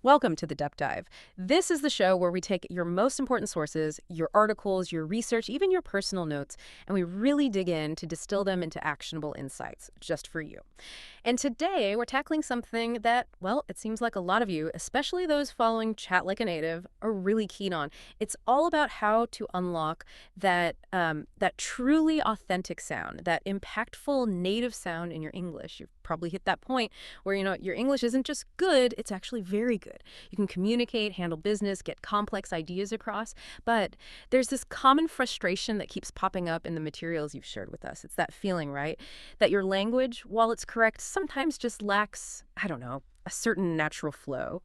Welcome to the Deep Dive. This is the show where we take your most important sources, your articles, your research, even your personal notes, and we really dig in to distill them into actionable insights just for you. And today we're tackling something that, well, it seems like a lot of you, especially those following Chat Like a Native, are really keen on. It's all about how to unlock that truly authentic sound, that impactful native sound in your English. You've probably hit that point where, your English isn't just good, it's actually very good. You can communicate, handle business, get complex ideas across, but there's this common frustration that keeps popping up in the materials you've shared with us. It's that feeling, right? That your language, while it's correct, sometimes just lacks, I don't know, a certain natural flow,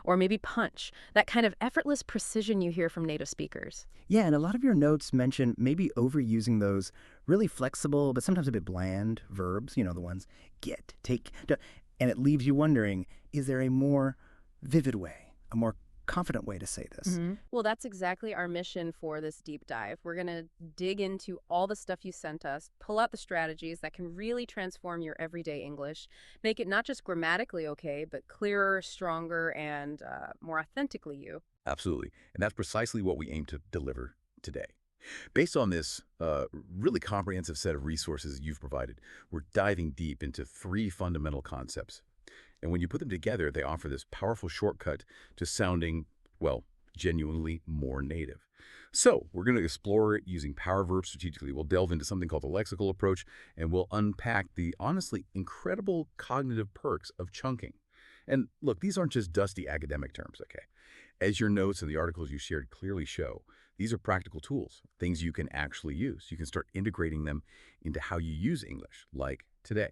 or maybe punch, that kind of effortless precision you hear from native speakers. Yeah, and a lot of your notes mention maybe overusing those really flexible, but sometimes a bit bland verbs, the ones get, take, do, and it leaves you wondering, is there a more vivid way, a more confident way to say this? Well, that's exactly our mission for this deep dive. We're going to dig into all the stuff you sent us, pull out the strategies that can really transform your everyday English, make it not just grammatically okay, but clearer, stronger, and more authentically you. Absolutely. And that's precisely what we aim to deliver today. Based on this really comprehensive set of resources you've provided, we're diving deep into three fundamental concepts. And when you put them together, they offer this powerful shortcut to sounding, well, genuinely more native. So we're going to explore it using power verbs strategically. We'll delve into something called the lexical approach, and we'll unpack the honestly incredible cognitive perks of chunking. And look, these aren't just dusty academic terms, okay? As your notes and the articles you shared clearly show, these are practical tools, things you can actually use. You can start integrating them into how you use English, like today.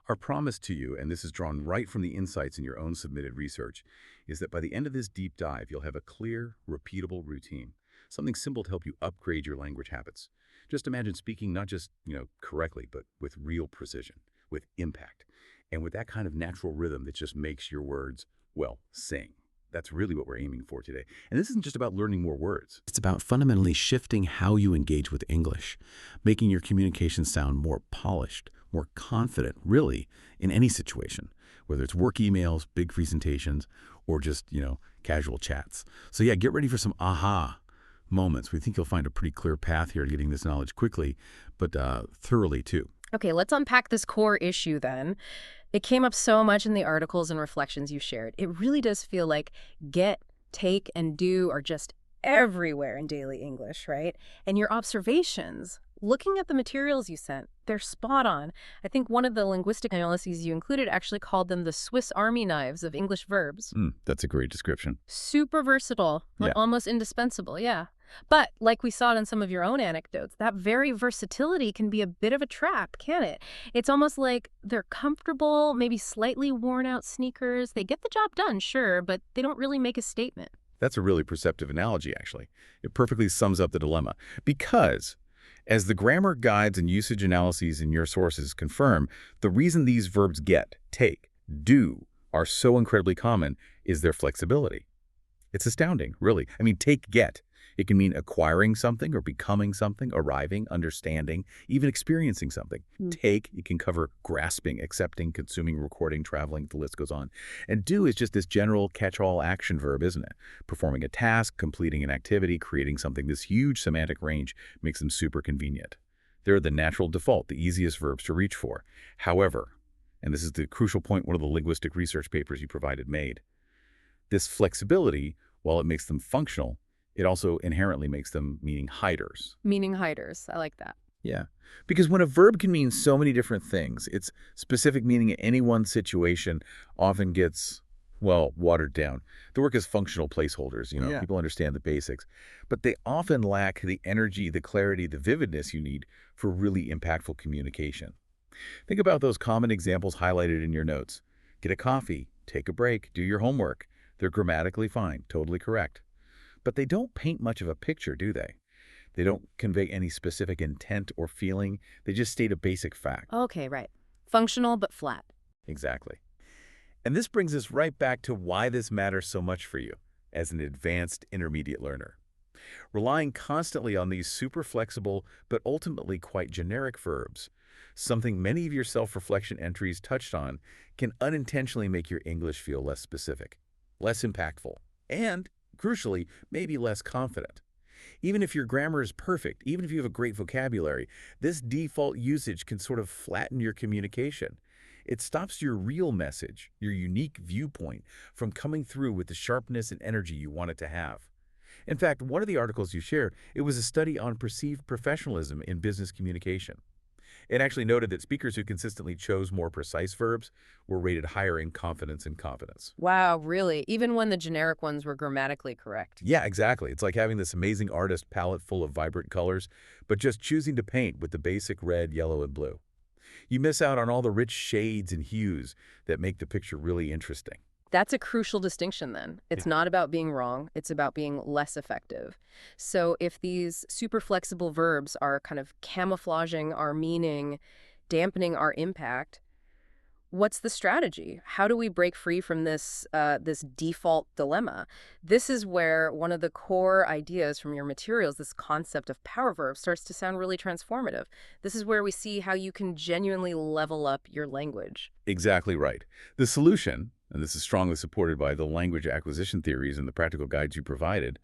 Our promise to you, and this is drawn right from the insights in your own submitted research, is that by the end of this deep dive, you'll have a clear, repeatable routine, something simple to help you upgrade your language habits. Just imagine speaking not just, correctly, but with real precision, with impact, and with that kind of natural rhythm that just makes your words, well, sing. That's really what we're aiming for today. And this isn't just about learning more words. It's about fundamentally shifting how you engage with English, making your communication sound more polished, more confident, really, in any situation, whether it's work emails, big presentations, or just, casual chats. So yeah, get ready for some aha moments. We think you'll find a pretty clear path here to getting this knowledge quickly, but thoroughly too. Okay, let's unpack this core issue then. It came up so much in the articles and reflections you shared. It really does feel like get, take, and do are just everywhere in daily English, right? And your observations, looking at the materials you sent, they're spot on. I think one of the linguistic analyses you included actually called them the Swiss Army knives of English verbs. That's a great description. Super versatile, Yeah. almost indispensable, yeah. But like we saw it in some of your own anecdotes, that very versatility can be a bit of a trap, can't it? It's almost like they're comfortable, maybe slightly worn out sneakers. They get the job done, sure, but they don't really make a statement. That's a really perceptive analogy, actually. It perfectly sums up the dilemma. Because, as the grammar guides and usage analyses in your sources confirm, the reason these verbs get, take, do are so incredibly common is their flexibility. It's astounding, really. I mean, take, get. It can mean acquiring something or becoming something, arriving, understanding, even experiencing something. Take, it can cover grasping, accepting, consuming, recording, traveling, the list goes on. And do is just this general catch-all action verb, isn't it? Performing a task, completing an activity, creating something. This huge semantic range makes them super convenient. They're the natural default, the easiest verbs to reach for. However, and this is the crucial point one of the linguistic research papers you provided made, this flexibility, while it makes them functional, it also inherently makes them meaning hiders. Meaning hiders. I like that. Yeah. Because when a verb can mean so many different things, its specific meaning in any one situation often gets, well, watered down. They work as functional placeholders, Yeah. People understand the basics. But they often lack the energy, the clarity, the vividness you need for really impactful communication. Think about those common examples highlighted in your notes. Get a coffee, take a break, do your homework. They're grammatically fine, totally correct. But they don't paint much of a picture, do they? They don't convey any specific intent or feeling. They just state a basic fact. Okay, right. Functional but flat. Exactly. And this brings us right back to why this matters so much for you as an advanced intermediate learner. Relying constantly on these super flexible but ultimately quite generic verbs, something many of your self-reflection entries touched on, can unintentionally make your English feel less specific. less impactful, and, crucially, maybe less confident. Even if your grammar is perfect, even if you have a great vocabulary, this default usage can sort of flatten your communication. It stops your real message, your unique viewpoint, from coming through with the sharpness and energy you want it to have. In fact, one of the articles you share, it was a study on perceived professionalism in business communication. It actually noted that speakers who consistently chose more precise verbs were rated higher in confidence and competence. Wow, really? Even when the generic ones were grammatically correct? Yeah, exactly. It's like having this amazing artist palette full of vibrant colors, but just choosing to paint with the basic red, yellow, and blue. You miss out on all the rich shades and hues that make the picture really interesting. That's a crucial distinction then. It's Yeah. not about being wrong, it's about being less effective. So if these super flexible verbs are kind of camouflaging our meaning, dampening our impact, what's the strategy? How do we break free from this default dilemma? This is where one of the core ideas from your materials, this concept of power verbs, starts to sound really transformative. This is where we see how you can genuinely level up your language. Exactly right. The solution, and this is strongly supported by the language acquisition theories and the practical guides you provided,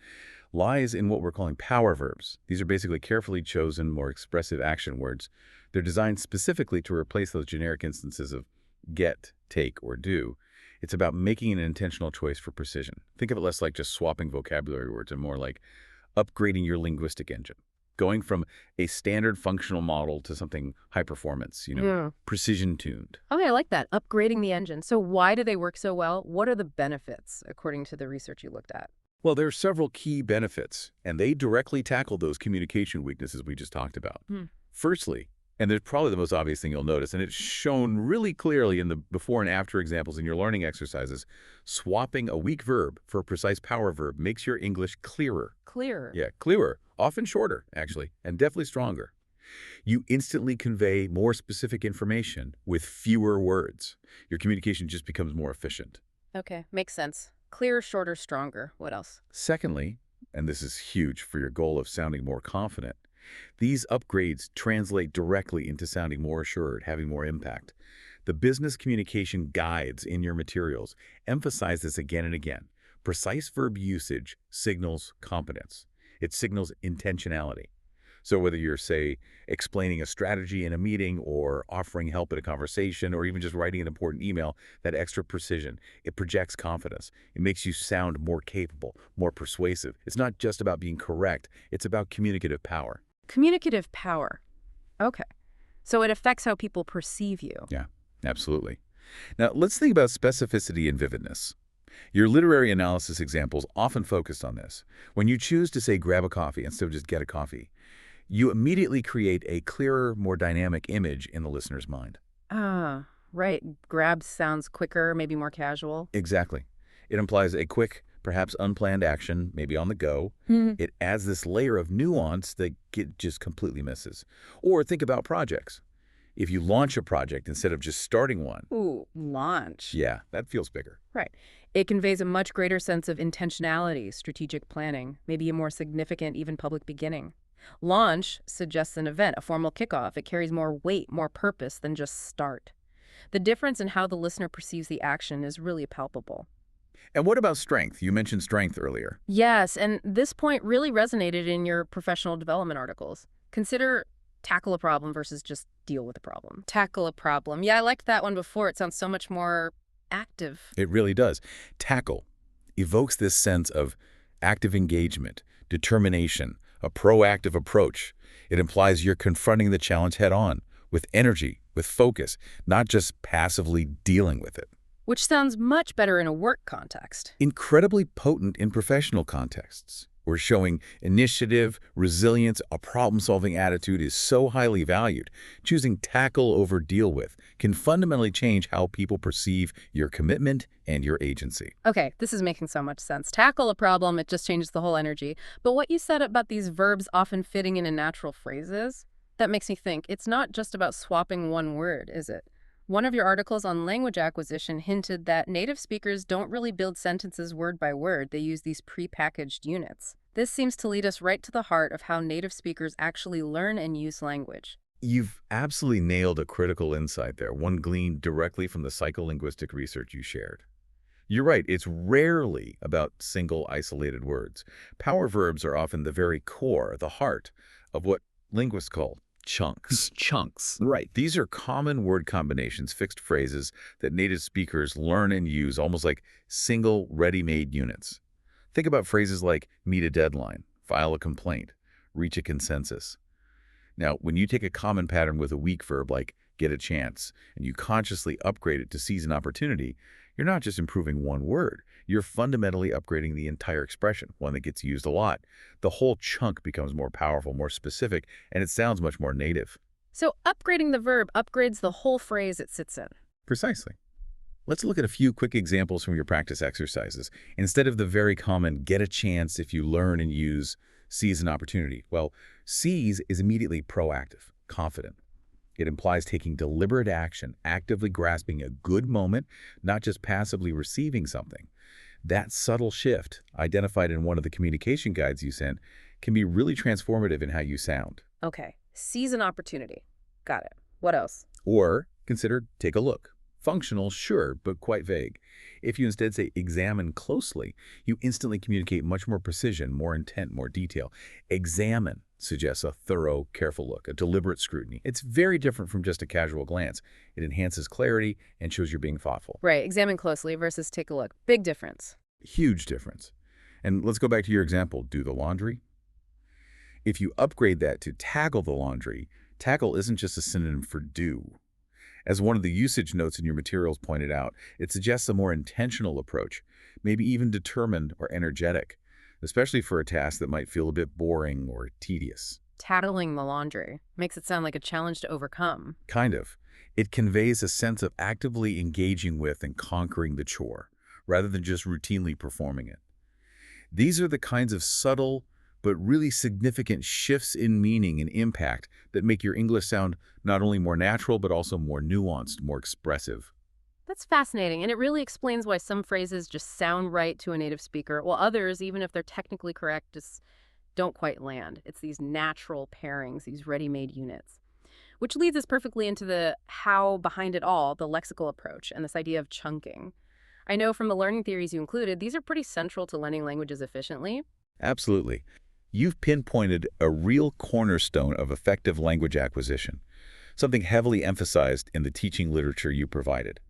lies in what we're calling power verbs. These are basically carefully chosen, more expressive action words. They're designed specifically to replace those generic instances of get, take, or do. It's about making an intentional choice for precision. Think of it less like just swapping vocabulary words and more like upgrading your linguistic engine. Going from a standard functional model to something high performance, Yeah. precision tuned. Okay, I like that. Upgrading the engine. So why do they work so well? What are the benefits, according to the research you looked at? Well, there are several key benefits, and they directly tackle those communication weaknesses we just talked about. Hmm. Firstly, and there's probably the most obvious thing you'll notice, and it's shown really clearly in the before and after examples in your learning exercises, swapping a weak verb for a precise power verb makes your English clearer. Clearer. Yeah, clearer, often shorter, actually, and definitely stronger. You instantly convey more specific information with fewer words. Your communication just becomes more efficient. Okay, makes sense. Clearer, shorter, stronger. What else? Secondly, and this is huge for your goal of sounding more confident, these upgrades translate directly into sounding more assured, having more impact. The business communication guides in your materials emphasize this again and again. Precise verb usage signals competence. It signals intentionality. So whether you're, say, explaining a strategy in a meeting or offering help in a conversation or even just writing an important email, that extra precision, it projects confidence. It makes you sound more capable, more persuasive. It's not just about being correct. It's about communicative power. Communicative power. Okay. So it affects how people perceive you. Yeah, absolutely. Now, let's think about specificity and vividness. Your literary analysis examples often focused on this. When you choose to say grab a coffee instead of just get a coffee, you immediately create a clearer, more dynamic image in the listener's mind. Ah, right. Grab sounds quicker, maybe more casual. Exactly. It implies a quick, perhaps unplanned action, maybe on the go. It adds this layer of nuance that Git just completely misses. Or think about projects. If you launch a project instead of just starting one, Ooh, launch. yeah, that feels bigger. Right. It conveys a much greater sense of intentionality, strategic planning, maybe a more significant, even public beginning. Launch suggests an event, a formal kickoff. It carries more weight, more purpose than just start. The difference in how the listener perceives the action is really palpable. And what about strength? You mentioned strength earlier. Yes, and this point really resonated in your professional development articles. Consider tackle a problem versus just deal with a problem. Tackle a problem. Yeah, I liked that one before. It sounds so much more active. It really does. Tackle evokes this sense of active engagement, determination, a proactive approach. It implies you're confronting the challenge head on, with energy, with focus, not just passively dealing with it. Which sounds much better in a work context. Incredibly potent in professional contexts. We're showing initiative, resilience, a problem-solving attitude is so highly valued. Choosing tackle over deal with can fundamentally change how people perceive your commitment and your agency. Okay, this is making so much sense. Tackle a problem, it just changes the whole energy. But what you said about these verbs often fitting in natural phrases, that makes me think it's not just about swapping one word, is it? One of your articles on language acquisition hinted that native speakers don't really build sentences word by word. They use these prepackaged units. This seems to lead us right to the heart of how native speakers actually learn and use language. You've absolutely nailed a critical insight there, one gleaned directly from the psycholinguistic research you shared. You're right, it's rarely about single isolated words. Power verbs are often the very core, the heart, of what linguists call chunks. Chunks. Right. These are common word combinations, fixed phrases that native speakers learn and use almost like single ready-made units. Think about phrases like meet a deadline, file a complaint, reach a consensus. Now, when you take a common pattern with a weak verb like get a chance, and you consciously upgrade it to seize an opportunity, you're not just improving one word. You're fundamentally upgrading the entire expression, one that gets used a lot. The whole chunk becomes more powerful, more specific, and it sounds much more native. So upgrading the verb upgrades the whole phrase it sits in. Precisely. Let's look at a few quick examples from your practice exercises. Instead of the very common get a chance if you learn and use seize an opportunity, well, seize is immediately proactive, confident. It implies taking deliberate action, actively grasping a good moment, not just passively receiving something. That subtle shift, identified in one of the communication guides you sent, can be really transformative in how you sound. Okay, seize an opportunity. Got it. What else? Or consider take a look. Functional, sure, but quite vague. If you instead say examine closely, you instantly communicate much more precision, more intent, more detail. Examine suggests a thorough, careful look, a deliberate scrutiny. It's very different from just a casual glance. It enhances clarity and shows you're being thoughtful. Right, examine closely versus take a look. Big difference. Huge difference. And let's go back to your example, do the laundry. If you upgrade that to tackle the laundry, tackle isn't just a synonym for do. As one of the usage notes in your materials pointed out, it suggests a more intentional approach, maybe even determined or energetic, especially for a task that might feel a bit boring or tedious. Tackling the laundry makes it sound like a challenge to overcome. Kind of. It conveys a sense of actively engaging with and conquering the chore, rather than just routinely performing it. These are the kinds of subtle but really significant shifts in meaning and impact that make your English sound not only more natural but also more nuanced, more expressive. That's fascinating, and it really explains why some phrases just sound right to a native speaker, while others, even if they're technically correct, just don't quite land. It's these natural pairings, these ready-made units. Which leads us perfectly into the how behind it all, the lexical approach, and this idea of chunking. I know from the learning theories you included, these are pretty central to learning languages efficiently. Absolutely. You've pinpointed a real cornerstone of effective language acquisition, something heavily emphasized in the teaching literature you provided.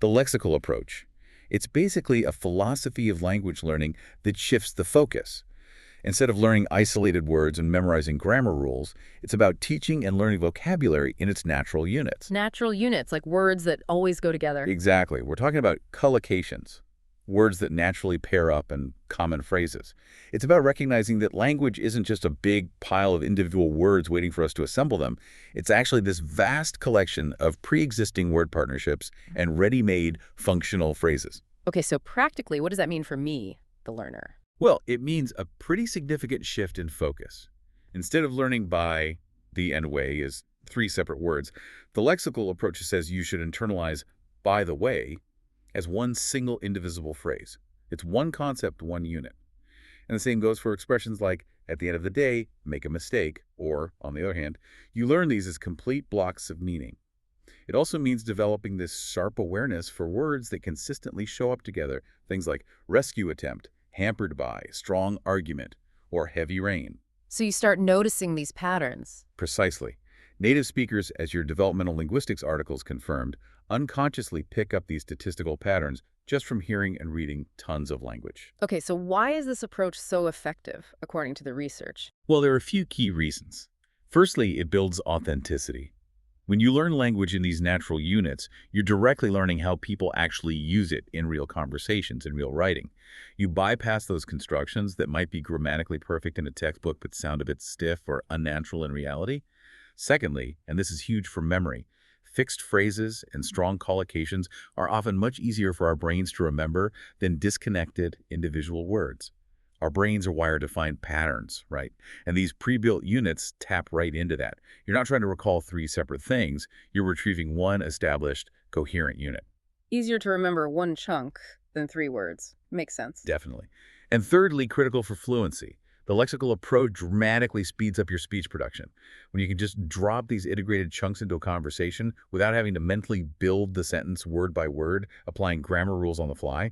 The lexical approach. It's basically a philosophy of language learning that shifts the focus. Instead of learning isolated words and memorizing grammar rules, it's about teaching and learning vocabulary in its natural units. Natural units, like words that always go together. Exactly. We're talking about collocations, words that naturally pair up and common phrases. It's about recognizing that language isn't just a big pile of individual words waiting for us to assemble them. It's actually this vast collection of pre-existing word partnerships and ready-made functional phrases. Okay, so practically, what does that mean for me, the learner? Well, it means a pretty significant shift in focus. Instead of learning by, the, and way as three separate words, the lexical approach says you should internalize by the way as one single indivisible phrase. It's one concept, one unit. And the same goes for expressions like, at the end of the day, make a mistake, or, on the other hand, you learn these as complete blocks of meaning. It also means developing this sharp awareness for words that consistently show up together, things like rescue attempt, hampered by, strong argument, or heavy rain. So you start noticing these patterns. Precisely. Native speakers, as your developmental linguistics articles confirmed, unconsciously pick up these statistical patterns just from hearing and reading tons of language. Okay, so why is this approach so effective, according to the research? Well, there are a few key reasons. Firstly, it builds authenticity. When you learn language in these natural units, you're directly learning how people actually use it in real conversations, in real writing. You bypass those constructions that might be grammatically perfect in a textbook but sound a bit stiff or unnatural in reality. Secondly, and this is huge for memory, fixed phrases and strong collocations are often much easier for our brains to remember than disconnected individual words. Our brains are wired to find patterns, right? And these pre-built units tap right into that. You're not trying to recall three separate things. You're retrieving one established, coherent unit. Easier to remember one chunk than three words. Makes sense. Definitely. And thirdly, critical for fluency. The lexical approach dramatically speeds up your speech production. When you can just drop these integrated chunks into a conversation without having to mentally build the sentence word by word, applying grammar rules on the fly,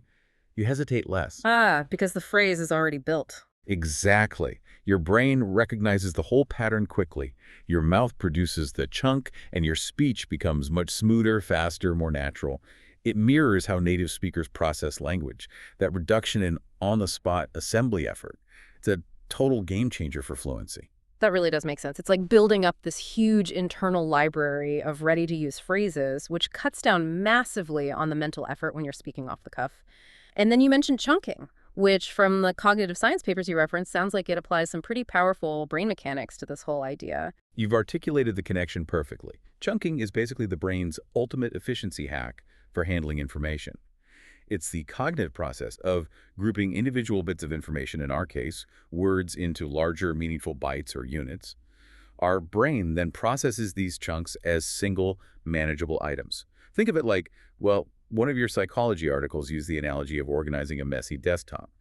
you hesitate less. Ah, because the phrase is already built. Exactly. Your brain recognizes the whole pattern quickly. Your mouth produces the chunk, and your speech becomes much smoother, faster, more natural. It mirrors how native speakers process language, that reduction in on-the-spot assembly effort. It's a total game changer for fluency. That really does make sense. It's like building up this huge internal library of ready-to-use phrases, which cuts down massively on the mental effort when you're speaking off the cuff. And then you mentioned chunking, which from the cognitive science papers you referenced sounds like it applies some pretty powerful brain mechanics to this whole idea. You've articulated the connection perfectly. Chunking is basically the brain's ultimate efficiency hack for handling information. It's the cognitive process of grouping individual bits of information, in our case, words, into larger, meaningful bytes or units. Our brain then processes these chunks as single, manageable items. Think of it like, well, one of your psychology articles used the analogy of organizing a messy desktop.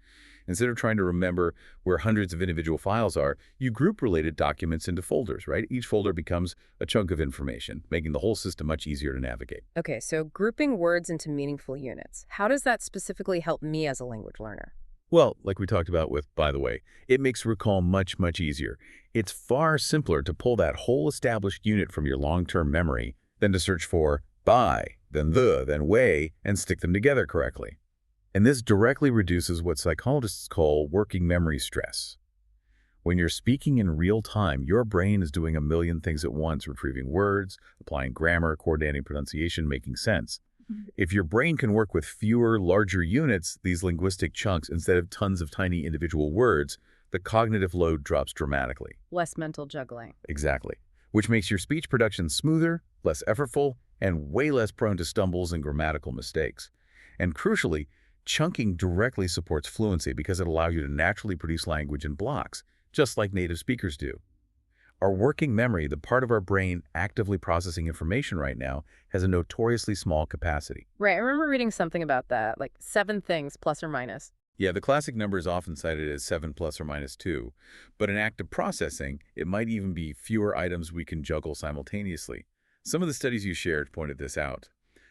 Instead of trying to remember where hundreds of individual files are, you group related documents into folders, right? Each folder becomes a chunk of information, making the whole system much easier to navigate. Okay, so grouping words into meaningful units. How does that specifically help me as a language learner? Well, like we talked about with, by the way, it makes recall much, much easier. It's far simpler to pull that whole established unit from your long-term memory than to search for by, then the, then way, and stick them together correctly. And this directly reduces what psychologists call working memory stress. When you're speaking in real time, your brain is doing a million things at once, retrieving words, applying grammar, coordinating pronunciation, making sense. If your brain can work with fewer, larger units, these linguistic chunks, instead of tons of tiny individual words, the cognitive load drops dramatically. Less mental juggling. Exactly. Which makes your speech production smoother, less effortful, and way less prone to stumbles and grammatical mistakes. And crucially, chunking directly supports fluency because it allows you to naturally produce language in blocks, just like native speakers do. Our working memory, the part of our brain actively processing information right now, has a notoriously small capacity. Right, I remember reading something about that, like 7 things plus or minus. Yeah, the classic number is often cited as 7 plus or minus 2, but in active processing, it might even be fewer items we can juggle simultaneously. Some of the studies you shared pointed this out.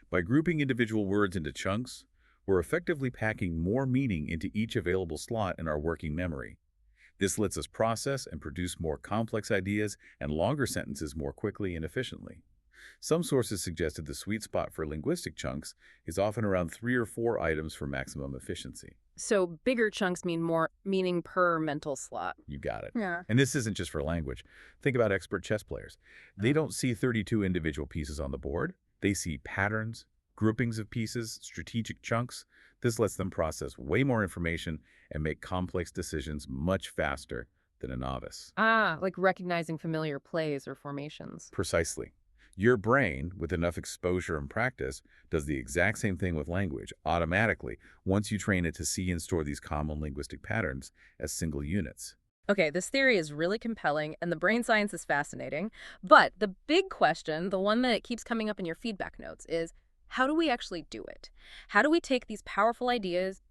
By grouping individual words into chunks, we're effectively packing more meaning into each available slot in our working memory. This lets us process and produce more complex ideas and longer sentences more quickly and efficiently. Some sources suggested the sweet spot for linguistic chunks is often around 3 or 4 items for maximum efficiency. So bigger chunks mean more meaning per mental slot. You got it. Yeah. And this isn't just for language. Think about expert chess players. They don't see 32 individual pieces on the board. They see patterns, groupings of pieces, strategic chunks. This lets them process way more information and make complex decisions much faster than a novice. Ah, like recognizing familiar plays or formations. Precisely. Your brain, with enough exposure and practice, does the exact same thing with language automatically once you train it to see and store these common linguistic patterns as single units. Okay, this theory is really compelling and the brain science is fascinating. But the big question, the one that keeps coming up in your feedback notes, is how do we actually do it? How do we take these powerful ideas,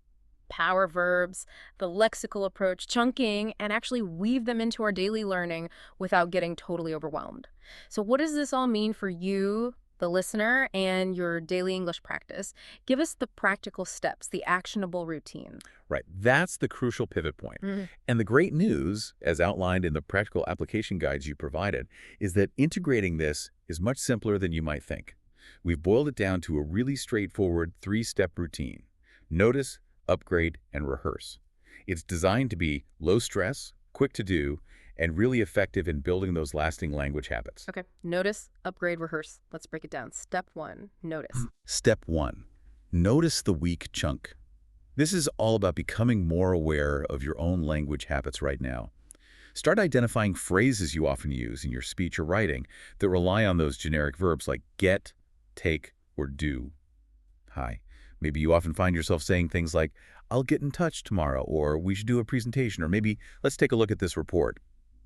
power verbs, the lexical approach, chunking, and actually weave them into our daily learning without getting totally overwhelmed? So what does this all mean for you, the listener, and your daily English practice? Give us the practical steps, the actionable routine. Right, that's the crucial pivot point. And the great news, as outlined in the practical application guides you provided, is that integrating this is much simpler than you might think. We've boiled it down to a really straightforward 3-step routine. Notice, upgrade, and rehearse. It's designed to be low stress, quick to do, and really effective in building those lasting language habits. Okay, notice, upgrade, rehearse. Let's break it down. Step 1, notice. Step 1. Notice the weak chunk. This is all about becoming more aware of your own language habits right now. Start identifying phrases you often use in your speech or writing that rely on those generic verbs like get, take, or do. Hi. Maybe you often find yourself saying things like, I'll get in touch tomorrow, or we should do a presentation, or maybe let's take a look at this report.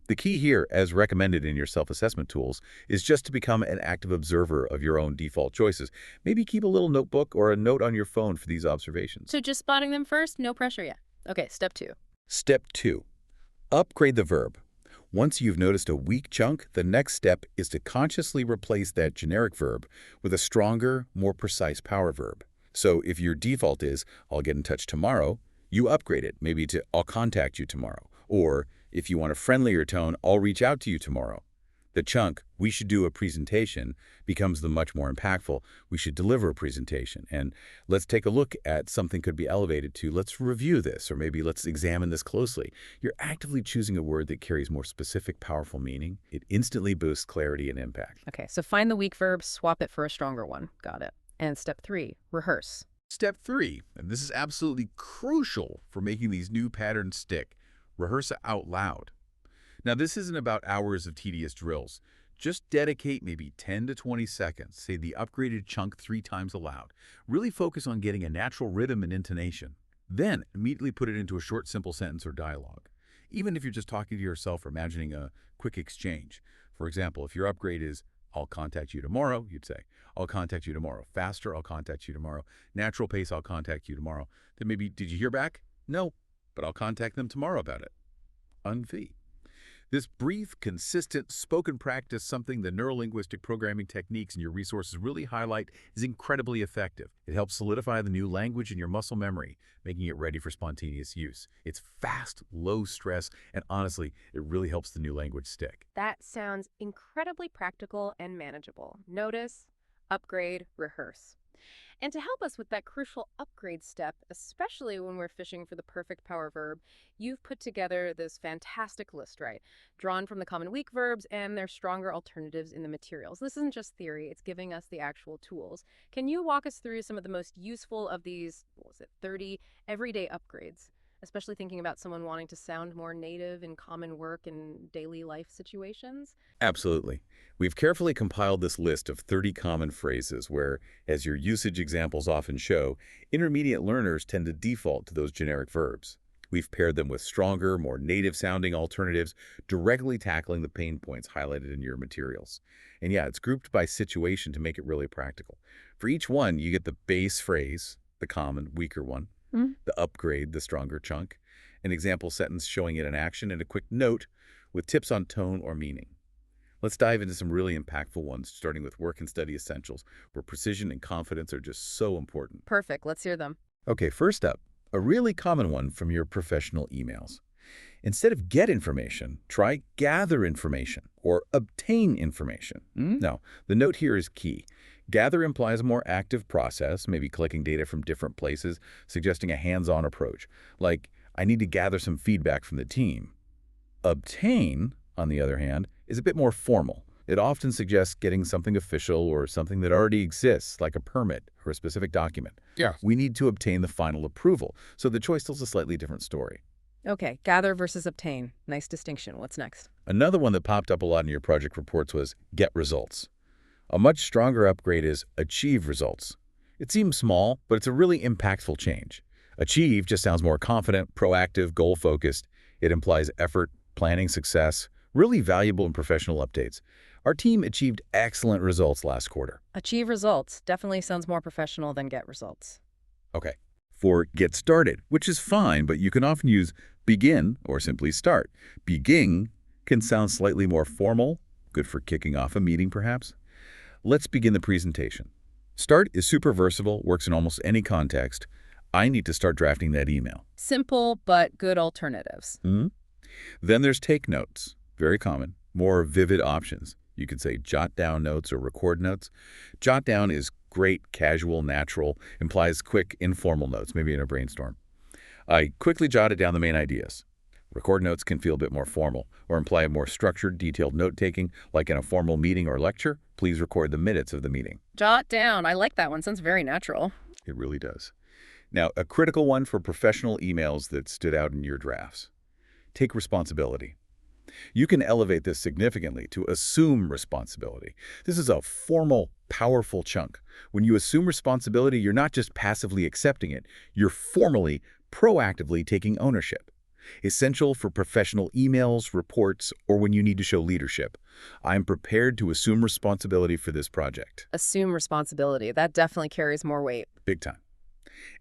The key here, as recommended in your self-assessment tools, is just to become an active observer of your own default choices. Maybe keep a little notebook or a note on your phone for these observations. So just spotting them first, no pressure yet. Okay, step 2. Step 2. Upgrade the verb. Once you've noticed a weak chunk, the next step is to consciously replace that generic verb with a stronger, more precise power verb. So if your default is, I'll get in touch tomorrow, you upgrade it, maybe to I'll contact you tomorrow. Or if you want a friendlier tone, I'll reach out to you tomorrow. The chunk, we should do a presentation, becomes the much more impactful, we should deliver a presentation. And let's take a look at something could be elevated to, let's review this, or maybe let's examine this closely. You're actively choosing a word that carries more specific, powerful meaning. It instantly boosts clarity and impact. Okay, so find the weak verb, swap it for a stronger one. Got it. And step 3, rehearse. Step 3, and this is absolutely crucial for making these new patterns stick, rehearse out loud. Now, this isn't about hours of tedious drills. Just dedicate maybe 10 to 20 seconds, say the upgraded chunk 3 times aloud. Really focus on getting a natural rhythm and intonation. Then, immediately put it into a short, simple sentence or dialogue. Even if you're just talking to yourself or imagining a quick exchange. For example, if your upgrade is, I'll contact you tomorrow, you'd say, I'll contact you tomorrow. Faster, I'll contact you tomorrow. Natural pace, I'll contact you tomorrow. Then maybe, did you hear back? No, but I'll contact them tomorrow about it. Unfee. This brief, consistent, spoken practice, something the neurolinguistic programming techniques in your resources really highlight, is incredibly effective. It helps solidify the new language in your muscle memory, making it ready for spontaneous use. It's fast, low stress, and honestly, it really helps the new language stick. That sounds incredibly practical and manageable. Notice, upgrade, rehearse. And to help us with that crucial upgrade step, especially when we're fishing for the perfect power verb, you've put together this fantastic list, right? Drawn from the common weak verbs and their stronger alternatives in the materials. This isn't just theory, it's giving us the actual tools. Can you walk us through some of the most useful of these, 30 everyday upgrades? Especially thinking about someone wanting to sound more native in common work and daily life situations? Absolutely. We've carefully compiled this list of 30 common phrases where, as your usage examples often show, intermediate learners tend to default to those generic verbs. We've paired them with stronger, more native-sounding alternatives, directly tackling the pain points highlighted in your materials. And yeah, it's grouped by situation to make it really practical. For each one, you get the base phrase, the common, weaker one, the upgrade, the stronger chunk, an example sentence showing it in action, and a quick note with tips on tone or meaning. Let's dive into some really impactful ones, starting with work and study essentials, where precision and confidence are just so important. Perfect. Let's hear them. Okay, first up, a really common one from your professional emails. Instead of get information, try gather information or obtain information. Now, the note here is key. Gather implies a more active process, maybe collecting data from different places, suggesting a hands-on approach, like, I need to gather some feedback from the team. Obtain, on the other hand, is a bit more formal. It often suggests getting something official or something that already exists, like a permit or a specific document. Yeah. We need to obtain the final approval, so the choice tells a slightly different story. Okay, gather versus obtain. Nice distinction. What's next? Another one that popped up a lot in your project reports was get results. A much stronger upgrade is achieve results. It seems small, but it's a really impactful change. Achieve just sounds more confident, proactive, goal-focused. It implies effort, planning, success, really valuable and professional updates. Our team achieved excellent results last quarter. Achieve results definitely sounds more professional than get results. Okay. For get started, which is fine, but you can often use begin or simply start. Begin can sound slightly more formal, good for kicking off a meeting perhaps. Let's begin the presentation. Start is super versatile, works in almost any context. I need to start drafting that email. Simple but good alternatives. Then there's take notes, very common, more vivid options. You could say jot down notes or record notes. Jot down is great, casual, natural, implies quick, informal notes, maybe in a brainstorm. I quickly jotted down the main ideas. Record notes can feel a bit more formal or imply a more structured, detailed note-taking, like in a formal meeting or lecture. Please record the minutes of the meeting. Jot down. I like that one. Sounds very natural. It really does. Now, a critical one for professional emails that stood out in your drafts. Take responsibility. You can elevate this significantly to assume responsibility. This is a formal, powerful chunk. When you assume responsibility, you're not just passively accepting it. You're formally, proactively taking ownership. Essential for professional emails, reports, or when you need to show leadership. I'm prepared to assume responsibility for this project. Assume responsibility. That definitely carries more weight. Big time.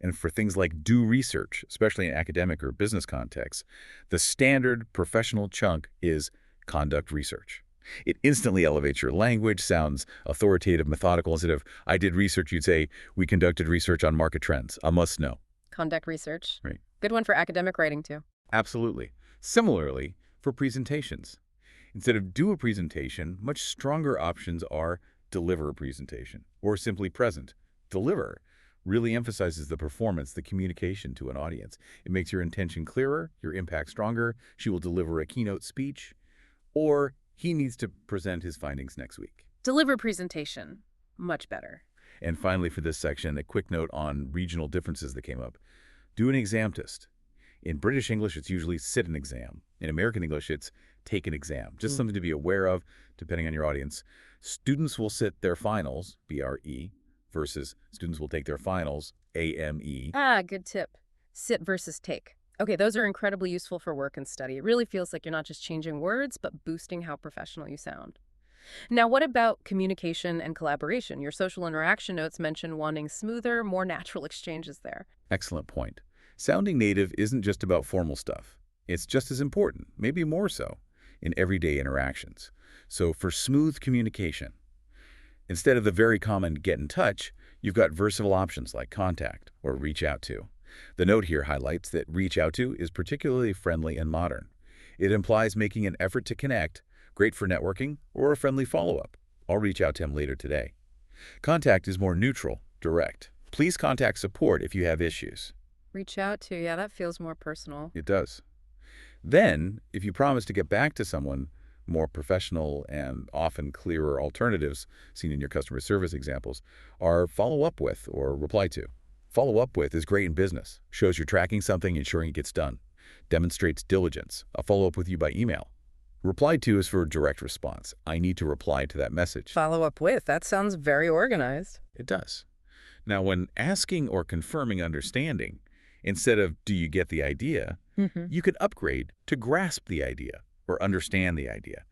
And for things like do research, especially in academic or business contexts, the standard professional chunk is conduct research. It instantly elevates your language, sounds authoritative, methodical. Instead of, I did research, you'd say, we conducted research on market trends. A must know. Conduct research. Right. Good one for academic writing, too. Absolutely. Similarly, for presentations. Instead of do a presentation, much stronger options are deliver a presentation or simply present. Deliver really emphasizes the performance, the communication to an audience. It makes your intention clearer, your impact stronger. She will deliver a keynote speech, or he needs to present his findings next week. Deliver presentation. Much better. And finally, for this section, a quick note on regional differences that came up. Do an exam test. In British English, it's usually sit an exam. In American English, it's take an exam. Just something to be aware of, depending on your audience. Students will sit their finals, BRE, versus students will take their finals, AME. Ah, good tip. Sit versus take. Okay, those are incredibly useful for work and study. It really feels like you're not just changing words, but boosting how professional you sound. Now, what about communication and collaboration? Your social interaction notes mention wanting smoother, more natural exchanges there. Excellent point. Sounding native isn't just about formal stuff. It's just as important, maybe more so, in everyday interactions. So for smooth communication, instead of the very common get in touch, you've got versatile options like contact or reach out to. The note here highlights that reach out to is particularly friendly and modern. It implies making an effort to connect, great for networking or a friendly follow-up. I'll reach out to him later today. Contact is more neutral, direct. Please contact support if you have issues. Reach out to, yeah, that feels more personal. It does. Then, if you promise to get back to someone, more professional and often clearer alternatives seen in your customer service examples are follow up with or reply to. Follow up with is great in business. Shows you're tracking something, ensuring it gets done. Demonstrates diligence. I'll follow up with you by email. Reply to is for direct response. I need to reply to that message. Follow up with, that sounds very organized. It does. Now, when asking or confirming understanding, instead of do you get the idea, you could upgrade to grasp the idea or understand the idea.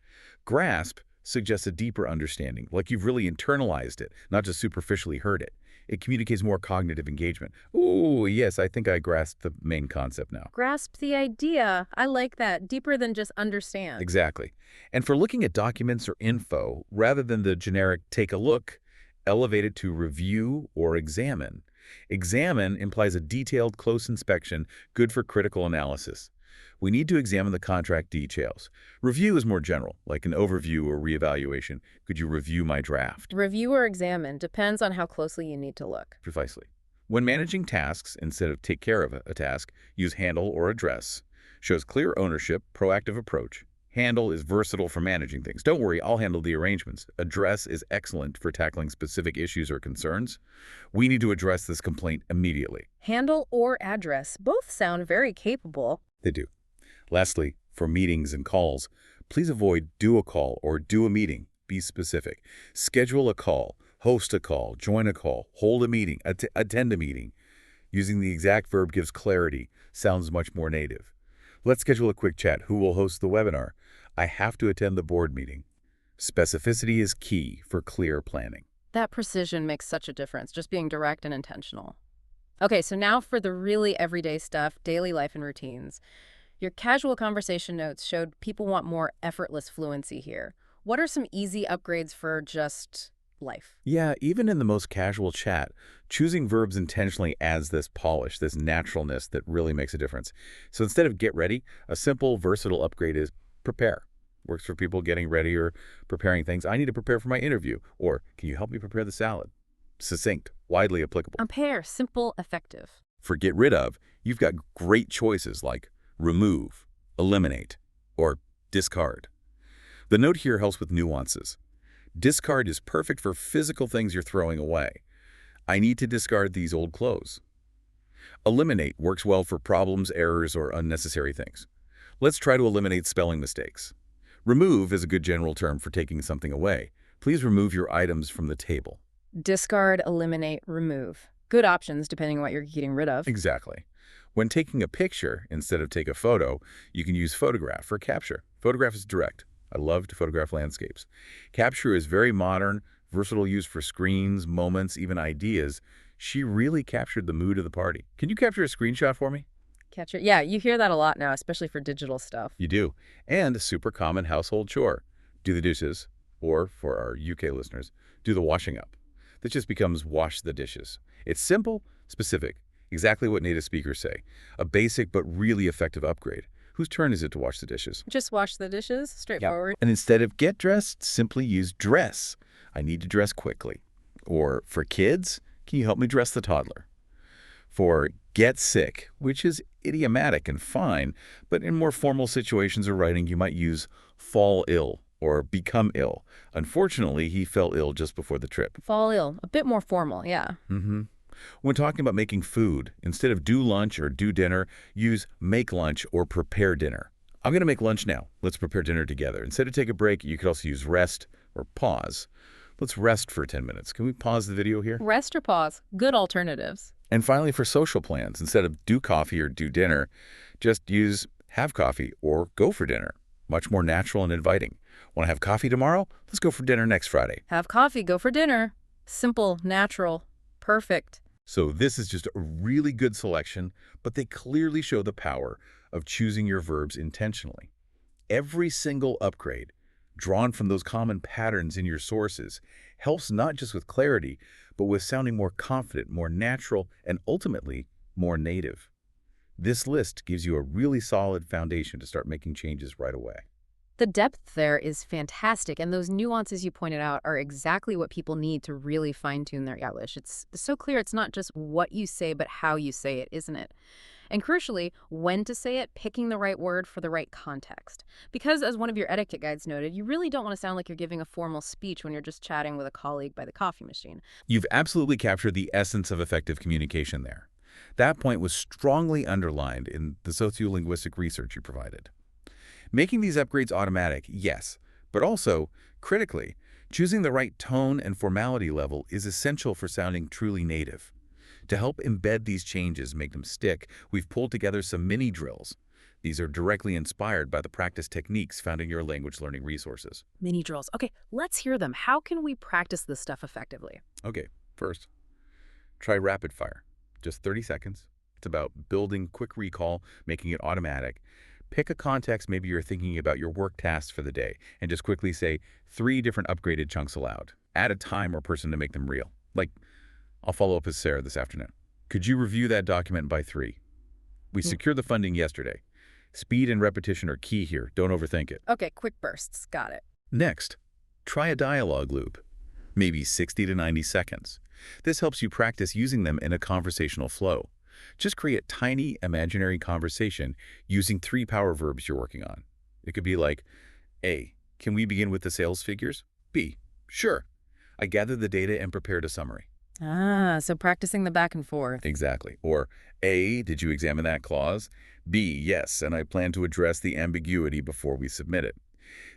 Grasp suggests a deeper understanding, like you've really internalized it, not just superficially heard it. It communicates more cognitive engagement. Oh, yes, I think I grasped the main concept now. Grasp the idea. I like that. Deeper than just understand. Exactly. And for looking at documents or info, rather than the generic take a look, elevate it to review or examine. Examine implies a detailed, close inspection, good for critical analysis. We need to examine the contract details. Review is more general, like an overview or reevaluation. Could you review my draft? Review or examine depends on how closely you need to look. Precisely. When managing tasks, instead of take care of a task, use handle or address. Shows clear ownership, proactive approach. Handle is versatile for managing things. Don't worry, I'll handle the arrangements. Address is excellent for tackling specific issues or concerns. We need to address this complaint immediately. Handle or address both sound very capable. They do. Lastly, for meetings and calls, please avoid do a call or do a meeting. Be specific. Schedule a call, host a call, join a call, hold a meeting, attend a meeting. Using the exact verb gives clarity, sounds much more native. Let's schedule a quick chat. Who will host the webinar? I have to attend the board meeting. Specificity is key for clear planning. That precision makes such a difference, just being direct and intentional. Okay, so now for the really everyday stuff, daily life and routines. Your casual conversation notes showed people want more effortless fluency here. What are some easy upgrades for just life? Yeah, even in the most casual chat, choosing verbs intentionally adds this polish, this naturalness that really makes a difference. So instead of get ready, a simple, versatile upgrade is prepare. Works for people getting ready or preparing things. I need to prepare for my interview. Or, can you help me prepare the salad? Succinct, widely applicable. Compare, simple, effective. For get rid of, you've got great choices like remove, eliminate, or discard. The note here helps with nuances. Discard is perfect for physical things you're throwing away. I need to discard these old clothes. Eliminate works well for problems, errors, or unnecessary things. Let's try to eliminate spelling mistakes. Remove is a good general term for taking something away. Please remove your items from the table. Discard, eliminate, remove. Good options depending on what you're getting rid of. Exactly. When taking a picture, instead of take a photo, you can use photograph for capture. Photograph is direct. I love to photograph landscapes. Capture is very modern, versatile use for screens, moments, even ideas. She really captured the mood of the party. Can you capture a screenshot for me? Catch it. Yeah, you hear that a lot now, especially for digital stuff. You do. And a super common household chore. Do the dishes, or for our UK listeners, do the washing up. This just becomes wash the dishes. It's simple, specific, exactly what native speakers say. A basic but really effective upgrade. Whose turn is it to wash the dishes? Just wash the dishes, straightforward. And instead of get dressed, simply use dress. I need to dress quickly. Or for kids, can you help me dress the toddler? For get sick, which is idiomatic and fine, but in more formal situations or writing, you might use fall ill or become ill. Unfortunately, he fell ill just before the trip. Fall ill, a bit more formal, yeah. When talking about making food, instead of do lunch or do dinner, use make lunch or prepare dinner. I'm going to make lunch now. Let's prepare dinner together. Instead of take a break, you could also use rest or pause. Let's rest for 10 minutes. Can we pause the video here? Rest or pause, good alternatives. And finally, for social plans, instead of do coffee or do dinner, just use have coffee or go for dinner. Much more natural and inviting. Want to have coffee tomorrow? Let's go for dinner next Friday. Have coffee, go for dinner. Simple, natural, perfect. So this is just a really good selection, but they clearly show the power of choosing your verbs intentionally. Every single upgrade, drawn from those common patterns in your sources, helps not just with clarity, but with sounding more confident, more natural, and ultimately more native. This list gives you a really solid foundation to start making changes right away. The depth there is fantastic, and those nuances you pointed out are exactly what people need to really fine-tune their English. It's so clear it's not just what you say, but how you say it, isn't it? And crucially, when to say it, picking the right word for the right context. Because as one of your etiquette guides noted, you really don't want to sound like you're giving a formal speech when you're just chatting with a colleague by the coffee machine. You've absolutely captured the essence of effective communication there. That point was strongly underlined in the sociolinguistic research you provided. Making these upgrades automatic, yes, but also, critically, choosing the right tone and formality level is essential for sounding truly native. To help embed these changes, make them stick, we've pulled together some mini drills. These are directly inspired by the practice techniques found in your language learning resources. Mini drills. Okay, let's hear them. How can we practice this stuff effectively? Okay, first, try rapid fire. Just 30 seconds. It's about building quick recall, making it automatic. Pick a context, maybe you're thinking about your work tasks for the day, and just quickly say 3 different upgraded chunks aloud. Add a time or person to make them real. Like, I'll follow up with Sarah this afternoon. Could you review that document by 3? We secured the funding yesterday. Speed and repetition are key here. Don't overthink it. Okay, quick bursts. Got it. Next, try a dialogue loop, maybe 60 to 90 seconds. This helps you practice using them in a conversational flow. Just create tiny imaginary conversation using 3 power verbs you're working on. It could be like, A, can we begin with the sales figures? B, sure. I gathered the data and prepared a summary. Ah, so practicing the back and forth. Exactly. Or A, did you examine that clause? B, yes, and I plan to address the ambiguity before we submit it.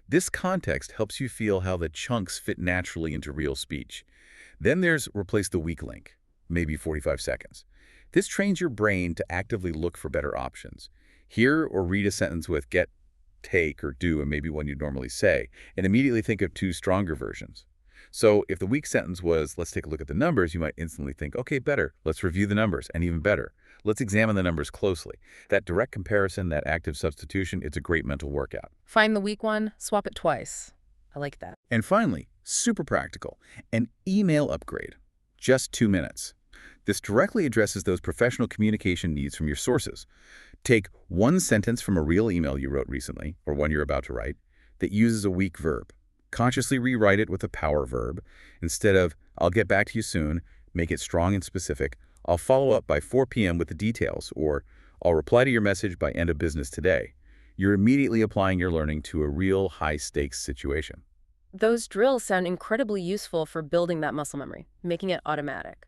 This context helps you feel how the chunks fit naturally into real speech. Then there's replace the weak link, maybe 45 seconds. This trains your brain to actively look for better options. Hear or read a sentence with get, take, or do, and maybe one you'd normally say, and immediately think of 2 stronger versions. So if the weak sentence was, let's take a look at the numbers, you might instantly think, okay, better. Let's review the numbers, and even better. Let's examine the numbers closely. That direct comparison, that active substitution, it's a great mental workout. Find the weak one, swap it twice. I like that. And finally, super practical, an email upgrade. Just 2 minutes. This directly addresses those professional communication needs from your sources. Take one sentence from a real email you wrote recently, or one you're about to write, that uses a weak verb. Consciously rewrite it with a power verb. Instead of, I'll get back to you soon, make it strong and specific. I'll follow up by 4 p.m. with the details, or I'll reply to your message by end of business today. You're immediately applying your learning to a real high-stakes situation. Those drills sound incredibly useful for building that muscle memory, making it automatic.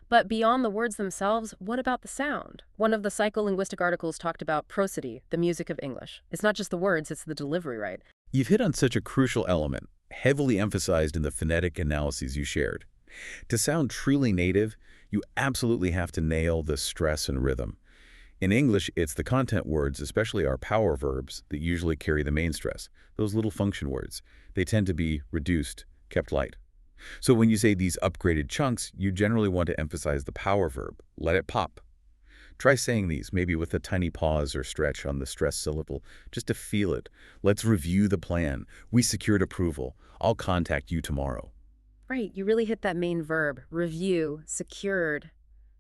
But beyond the words themselves, what about the sound? One of the psycholinguistic articles talked about prosody, the music of English. It's not just the words, it's the delivery, right? You've hit on such a crucial element, heavily emphasized in the phonetic analyses you shared. To sound truly native, you absolutely have to nail the stress and rhythm. In English, it's the content words, especially our power verbs, that usually carry the main stress. Those little function words. They tend to be reduced, kept light. So when you say these upgraded chunks, you generally want to emphasize the power verb. Let it pop. Try saying these, maybe with a tiny pause or stretch on the stressed syllable, just to feel it. Let's review the plan. We secured approval. I'll contact you tomorrow. Right, you really hit that main verb. Review, secured,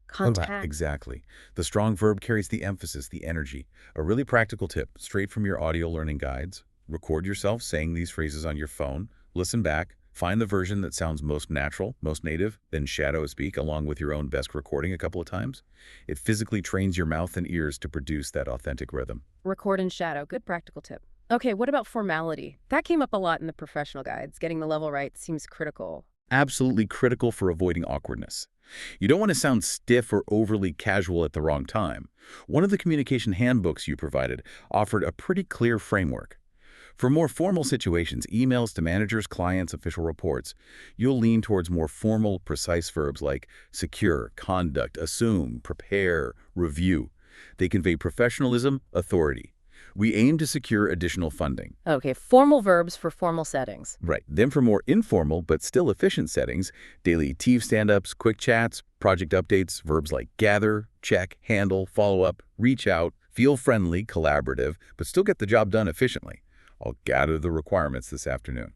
contact. Exactly. The strong verb carries the emphasis, the energy. A really practical tip, straight from your audio learning guides. Record yourself saying these phrases on your phone. Listen back. Find the version that sounds most natural, most native, then shadow speak along with your own best recording a couple of times. It physically trains your mouth and ears to produce that authentic rhythm. Record in shadow. Good practical tip. Okay, what about formality? That came up a lot in the professional guides. Getting the level right seems critical. Absolutely critical for avoiding awkwardness. You don't want to sound stiff or overly casual at the wrong time. One of the communication handbooks you provided offered a pretty clear framework. For more formal situations, emails to managers, clients, official reports, you'll lean towards more formal, precise verbs like secure, conduct, assume, prepare, review. They convey professionalism, authority. We aim to secure additional funding. Okay, formal verbs for formal settings. Right. Then for more informal but still efficient settings, daily TEAV stand-ups, quick chats, project updates, verbs like gather, check, handle, follow up, reach out, feel friendly, collaborative, but still get the job done efficiently. I'll gather the requirements this afternoon.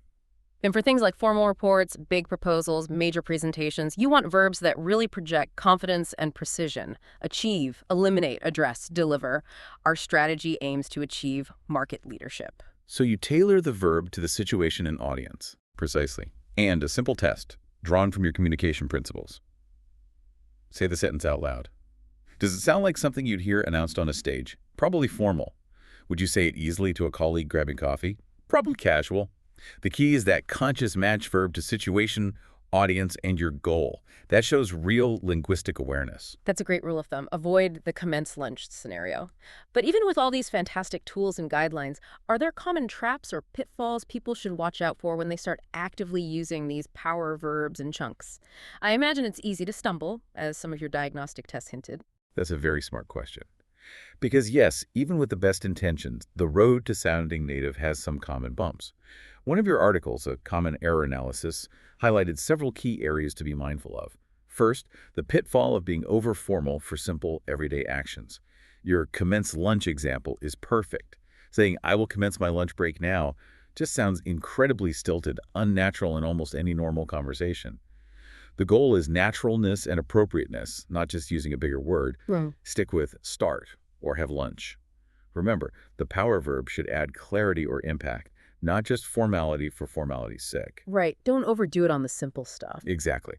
And for things like formal reports, big proposals, major presentations, you want verbs that really project confidence and precision. Achieve, eliminate, address, deliver. Our strategy aims to achieve market leadership. So you tailor the verb to the situation and audience. Precisely. And a simple test, drawn from your communication principles. Say the sentence out loud. Does it sound like something you'd hear announced on a stage? Probably formal. Would you say it easily to a colleague grabbing coffee? Probably casual. The key is that conscious match verb to situation, audience, and your goal. That shows real linguistic awareness. That's a great rule of thumb. Avoid the commence lunch scenario. But even with all these fantastic tools and guidelines, are there common traps or pitfalls people should watch out for when they start actively using these power verbs and chunks? I imagine it's easy to stumble, as some of your diagnostic tests hinted. That's a very smart question. Because yes, even with the best intentions, the road to sounding native has some common bumps. One of your articles, A Common Error Analysis, highlighted several key areas to be mindful of. First, the pitfall of being over-formal for simple, everyday actions. Your commence lunch example is perfect. Saying, I will commence my lunch break now, just sounds incredibly stilted, unnatural in almost any normal conversation. The goal is naturalness and appropriateness, not just using a bigger word. Right. Stick with start or have lunch. Remember, the power verb should add clarity or impact, not just formality for formality's sake. Right. Don't overdo it on the simple stuff. Exactly.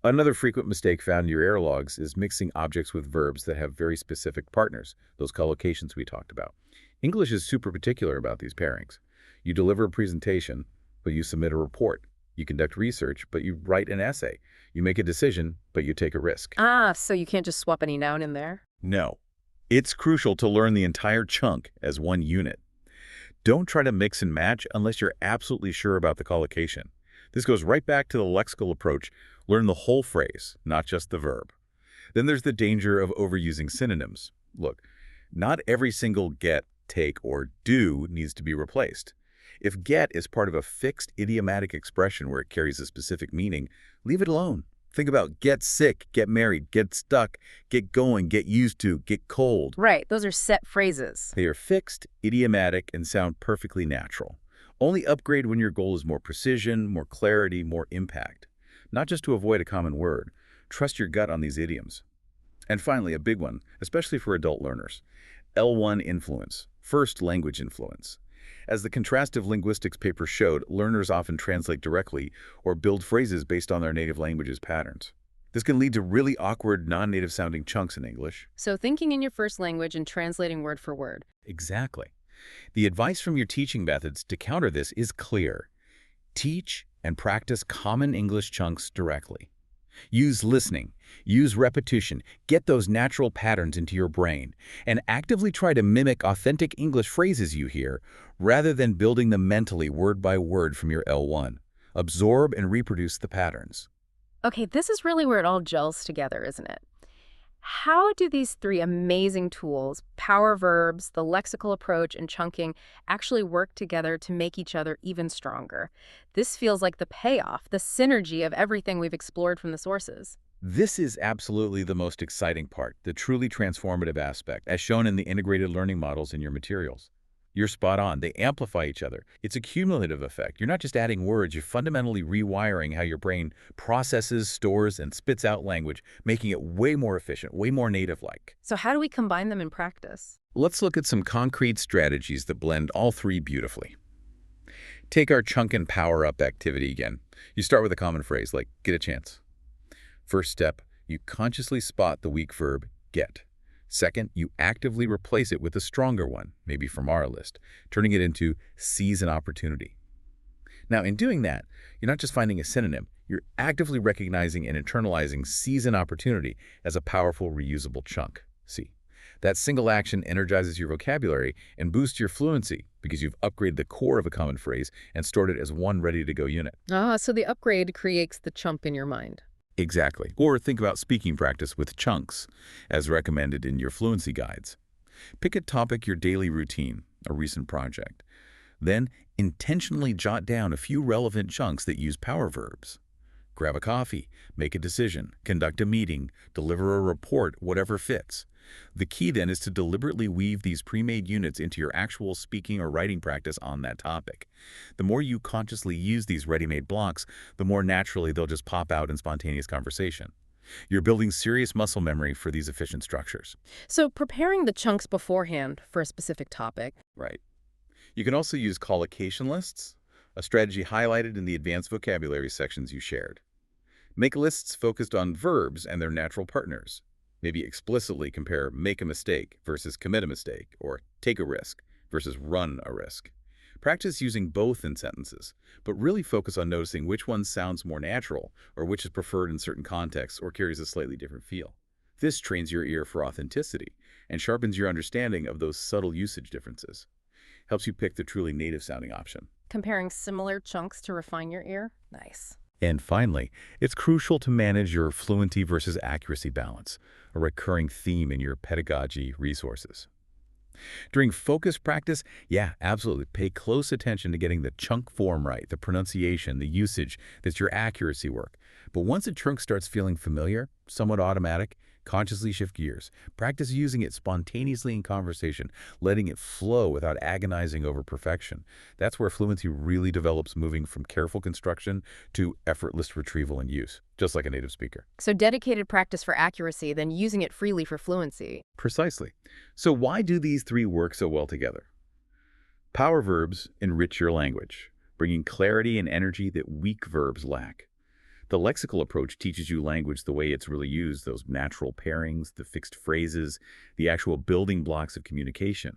Another frequent mistake found in your error logs is mixing objects with verbs that have very specific partners, those collocations we talked about. English is super particular about these pairings. You deliver a presentation, but you submit a report. You conduct research, but you write an essay. You make a decision, but you take a risk. So you can't just swap any noun in there? No. It's crucial to learn the entire chunk as one unit. Don't try to mix and match unless you're absolutely sure about the collocation. This goes right back to the lexical approach. Learn the whole phrase, not just the verb. Then there's the danger of overusing synonyms. Look, not every single get, take, or do needs to be replaced. If get is part of a fixed idiomatic expression where it carries a specific meaning, leave it alone. Think about get sick, get married, get stuck, get going, get used to, get cold. Right. Those are set phrases. They are fixed, idiomatic, and sound perfectly natural. Only upgrade when your goal is more precision, more clarity, more impact. Not just to avoid a common word. Trust your gut on these idioms. And finally, a big one, especially for adult learners. L1 influence, first language influence. As the contrastive linguistics paper showed, learners often translate directly or build phrases based on their native language's patterns. This can lead to really awkward, non-native sounding chunks in English. So thinking in your first language and translating word for word. Exactly. The advice from your teaching methods to counter this is clear. Teach and practice common English chunks directly. Use listening, use repetition, get those natural patterns into your brain, and actively try to mimic authentic English phrases you hear, rather than building them mentally word by word from your L1. Absorb and reproduce the patterns. Okay, this is really where it all gels together, isn't it? How do these three amazing tools, power verbs, the lexical approach, and chunking, actually work together to make each other even stronger? This feels like the payoff, the synergy of everything we've explored from the sources. This is absolutely the most exciting part, the truly transformative aspect, as shown in the integrated learning models in your materials. You're spot on. They amplify each other. It's a cumulative effect. You're not just adding words, you're fundamentally rewiring how your brain processes, stores, and spits out language, making it way more efficient, way more native-like. So, how do we combine them in practice? Let's look at some concrete strategies that blend all three beautifully. Take our chunk and power up activity again. You start with a common phrase like, get a chance. First step, you consciously spot the weak verb, get. Second, you actively replace it with a stronger one, maybe from our list, turning it into seize an opportunity. Now, in doing that, you're not just finding a synonym, you're actively recognizing and internalizing seize an opportunity as a powerful, reusable chunk. See, that single action energizes your vocabulary and boosts your fluency because you've upgraded the core of a common phrase and stored it as one ready-to-go unit. Ah, so the upgrade creates the chump in your mind. Exactly. Or think about speaking practice with chunks, as recommended in your fluency guides. Pick a topic, your daily routine, a recent project. Then intentionally jot down a few relevant chunks that use power verbs. Grab a coffee, make a decision, conduct a meeting, deliver a report, whatever fits. The key then is to deliberately weave these pre-made units into your actual speaking or writing practice on that topic. The more you consciously use these ready-made blocks, the more naturally they'll just pop out in spontaneous conversation. You're building serious muscle memory for these efficient structures. So, preparing the chunks beforehand for a specific topic. Right. You can also use collocation lists, a strategy highlighted in the advanced vocabulary sections you shared. Make lists focused on verbs and their natural partners. Maybe explicitly compare make a mistake versus commit a mistake, or take a risk versus run a risk. Practice using both in sentences, but really focus on noticing which one sounds more natural or which is preferred in certain contexts or carries a slightly different feel. This trains your ear for authenticity and sharpens your understanding of those subtle usage differences. Helps you pick the truly native-sounding option. Comparing similar chunks to refine your ear? Nice. And finally, it's crucial to manage your fluency versus accuracy balance, a recurring theme in your pedagogy resources. During focus practice, yeah, absolutely, pay close attention to getting the chunk form right, the pronunciation, the usage. That's your accuracy work. But once a chunk starts feeling familiar, somewhat automatic, consciously shift gears. Practice using it spontaneously in conversation, letting it flow without agonizing over perfection. That's where fluency really develops, moving from careful construction to effortless retrieval and use, just like a native speaker. So, dedicated practice for accuracy, then using it freely for fluency. Precisely. So why do these three work so well together? Power verbs enrich your language, bringing clarity and energy that weak verbs lack. The lexical approach teaches you language the way it's really used, those natural pairings, the fixed phrases, the actual building blocks of communication.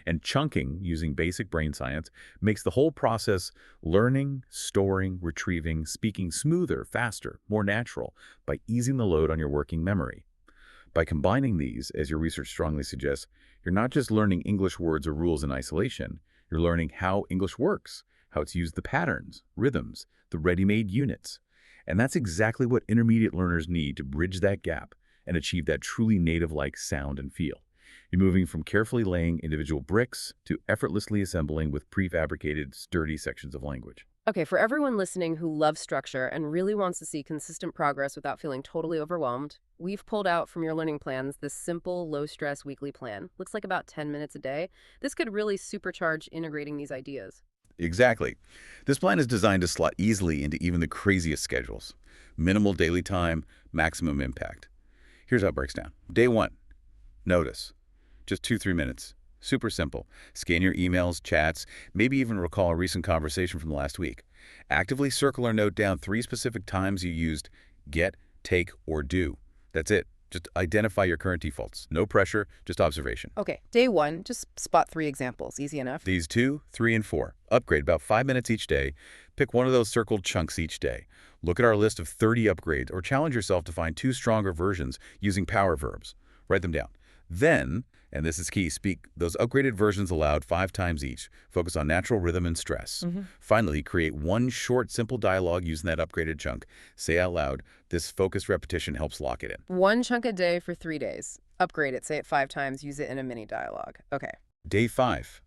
And chunking, using basic brain science, makes the whole process learning, storing, retrieving, speaking smoother, faster, more natural by easing the load on your working memory. By combining these, as your research strongly suggests, you're not just learning English words or rules in isolation, you're learning how English works, how it's used, the patterns, rhythms, the ready-made units. And that's exactly what intermediate learners need to bridge that gap and achieve that truly native-like sound and feel. You're moving from carefully laying individual bricks to effortlessly assembling with prefabricated, sturdy sections of language. Okay, for everyone listening who loves structure and really wants to see consistent progress without feeling totally overwhelmed, we've pulled out from your learning plans this simple, low-stress weekly plan. Looks like about 10 minutes a day. This could really supercharge integrating these ideas. Exactly. This plan is designed to slot easily into even the craziest schedules. Minimal daily time, maximum impact. Here's how it breaks down. Day 1. Notice. Just 2-3 minutes. Super simple. Scan your emails, chats, maybe even recall a recent conversation from the last week. Actively circle or note down 3 specific times you used get, take, or do. That's it. Just identify your current defaults. No pressure, just observation. Okay, day 1, just spot 3 examples. Easy enough. These 2, 3, and 4. Upgrade about 5 minutes each day. Pick one of those circled chunks each day. Look at our list of 30 upgrades or challenge yourself to find 2 stronger versions using power verbs. Write them down. Then, and this is key, speak those upgraded versions aloud 5 times each. Focus on natural rhythm and stress. Finally, create one short, simple dialogue using that upgraded chunk. Say out loud. This focused repetition helps lock it in. One chunk a day for 3 days. Upgrade it, say it 5 times, use it in a mini dialogue. Okay. Day 5.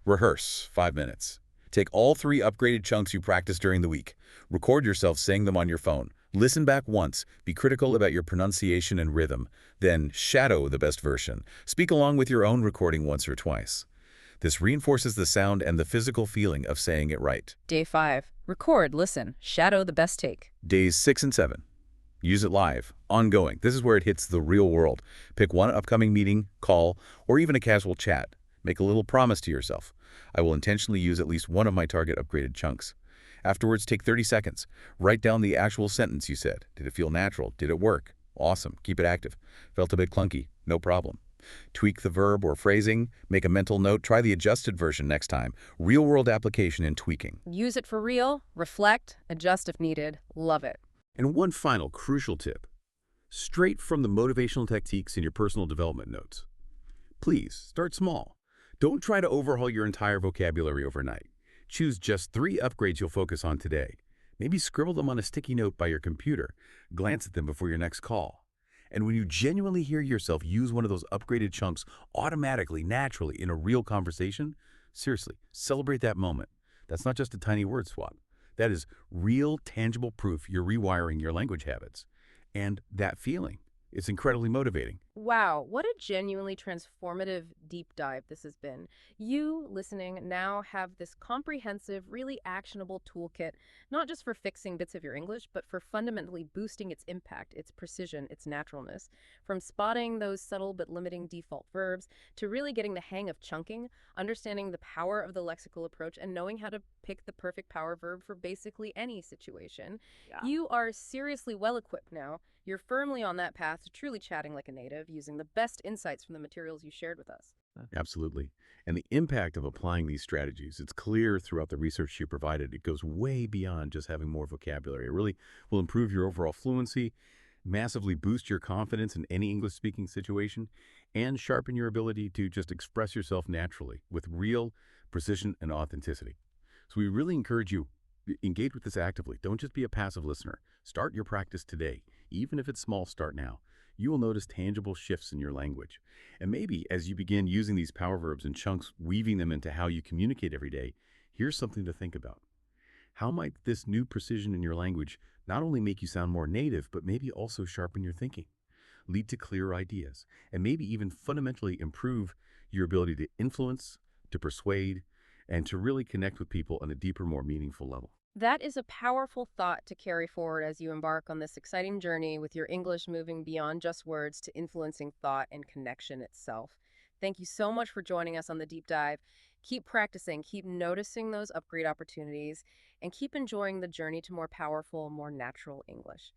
Rehearse 5 minutes. Take all 3 upgraded chunks you practiced during the week. Record yourself saying them on your phone. Listen back once. Be critical about your pronunciation and rhythm. Then shadow the best version. Speak along with your own recording once or twice. This reinforces the sound and the physical feeling of saying it right. Day 5. Record, listen, shadow the best take. Days 6 and 7. Use it live, ongoing. This is where it hits the real world. Pick one upcoming meeting, call, or even a casual chat. Make a little promise to yourself. I will intentionally use at least one of my target upgraded chunks. Afterwards, take 30 seconds. Write down the actual sentence you said. Did it feel natural? Did it work? Awesome. Keep it active. Felt a bit clunky? No problem. Tweak the verb or phrasing. Make a mental note. Try the adjusted version next time. Real-world application and tweaking. Use it for real, reflect, adjust if needed. Love it. And one final crucial tip, straight from the motivational techniques in your personal development notes. Please start small. Don't try to overhaul your entire vocabulary overnight. Choose just 3 upgrades you'll focus on today. Maybe scribble them on a sticky note by your computer. Glance at them before your next call. And when you genuinely hear yourself use one of those upgraded chunks automatically, naturally, in a real conversation, seriously, celebrate that moment. That's not just a tiny word swap. That is real, tangible proof you're rewiring your language habits. And that feeling is incredibly motivating. Wow, what a genuinely transformative deep dive this has been. You, listening, now have this comprehensive, really actionable toolkit, not just for fixing bits of your English, but for fundamentally boosting its impact, its precision, its naturalness. From spotting those subtle but limiting default verbs, to really getting the hang of chunking, understanding the power of the lexical approach, and knowing how to pick the perfect power verb for basically any situation. You are seriously well-equipped now. You're firmly on that path to truly chatting like a native, using the best insights from the materials you shared with us. Absolutely. And the impact of applying these strategies, it's clear throughout the research you provided. It goes way beyond just having more vocabulary. It really will improve your overall fluency, massively boost your confidence in any English-speaking situation, and sharpen your ability to just express yourself naturally with real precision and authenticity. So we really encourage you, engage with this actively. Don't just be a passive listener. Start your practice today. Even if it's small, start now. You will notice tangible shifts in your language. And maybe as you begin using these power verbs and chunks, weaving them into how you communicate every day, here's something to think about. How might this new precision in your language not only make you sound more native, but maybe also sharpen your thinking, lead to clearer ideas, and maybe even fundamentally improve your ability to influence, to persuade, and to really connect with people on a deeper, more meaningful level? That is a powerful thought to carry forward as you embark on this exciting journey with your English moving beyond just words to influencing thought and connection itself. Thank you so much for joining us on the deep dive. Keep practicing, keep noticing those upgrade opportunities, and keep enjoying the journey to more powerful, more natural English.